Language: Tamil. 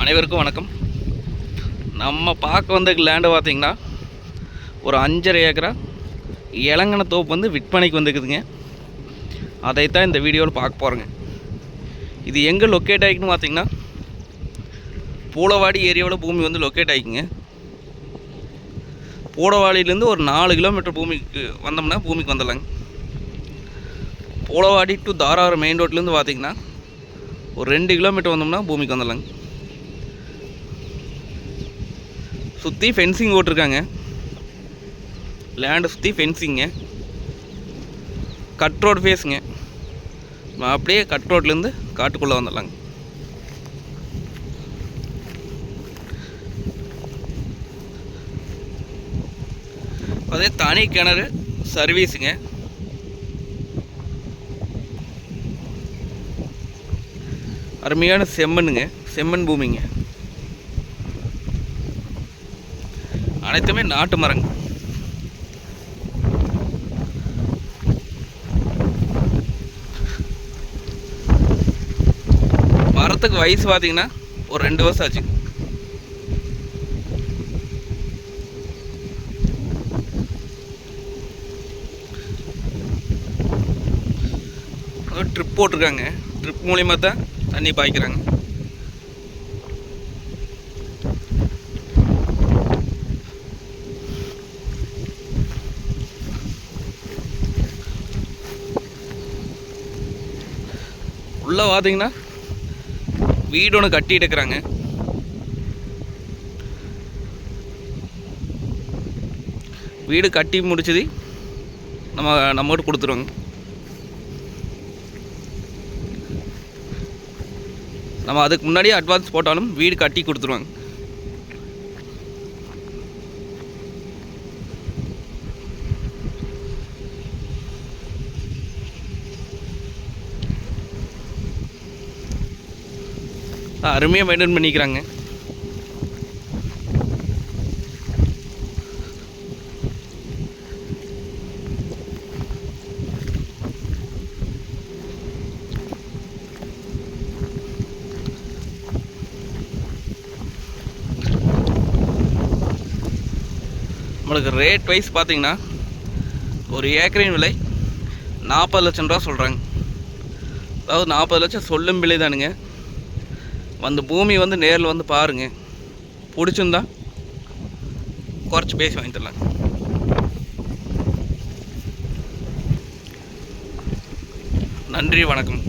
அனைவருக்கும் வணக்கம். நம்ம பார்க்க வந்த லேண்டு பார்த்திங்கன்னா ஒரு 5.5 ஏக்கரா இளங்கன தோப்பு வந்து விற்பனைக்கு வந்துக்குதுங்க. அதைத்தான் இந்த வீடியோவில் பார்க்க போகிறோங்க. இது எங்கே லொக்கேட் ஆகிக்குன்னு பார்த்திங்கன்னா பூளவாடி ஏரியாவில் பூமி வந்து லொக்கேட் ஆகிக்குங்க. பூளவாடியிலேருந்து ஒரு 4 கிலோமீட்டர் பூமிக்கு வந்தோம்னா பூமிக்கு வந்துடலாங்க. பூளவாடி டு தாராவரம் மெயின் ரோட்லேருந்து பார்த்திங்கன்னா ஒரு 2 கிலோமீட்டர் வந்தோம்னா பூமிக்கு வந்துடலாங்க. சுற்றி ஃபென்சிங் ஓட்டிருக்காங்க. லேண்டை சுற்றி ஃபென்சிங்க. Cut road ஃபேஸுங்க. அப்படியே கட் ரோட்லேருந்து காட்டுக்குள்ளே வந்துடலாங்க. அதே தனி கிணறு சர்வீஸுங்க. அருமையான செம்மண்ணுங்க, செம்மண் பூமிங்க. அனைத்துமே நாட்டு மரங்க. மரத்துக்கு வயசு பார்த்தீங்கன்னா ஒரு 2 வருஷம் ஆச்சு. ட்ரிப் போட்டிருக்காங்க. ட்ரிப் மூலியமாக தான் தண்ணி பாய்க்கிறாங்க. உள்ளே பார்த்தீங்கன்னா வீடு ஒன்று கட்டிட்டு இருக்கிறாங்க. வீடு கட்டி முடிச்சது நம்மகிட்ட கொடுத்துருவாங்க. நம்ம அதுக்கு முன்னாடியே அட்வான்ஸ் போட்டாலும் வீடு கட்டி கொடுத்துருவாங்க. அருமையாக மெயின்டைன் பண்ணிக்கிறாங்க. நம்மளுக்கு ரேட் வைஸ் பார்த்தீங்கன்னா ஒரு ஏக்கரின் விலை 40 லட்சம் ரூபா சொல்கிறாங்க. அதாவது 40 லட்சம் சொல்லும் விலை தானுங்க. அந்த பூமி வந்து நேரில் வந்து பாருங்கள். பிடிச்சிருந்தா குறைச்சி பேசி வாங்கி தரலாம். நன்றி, வணக்கம்.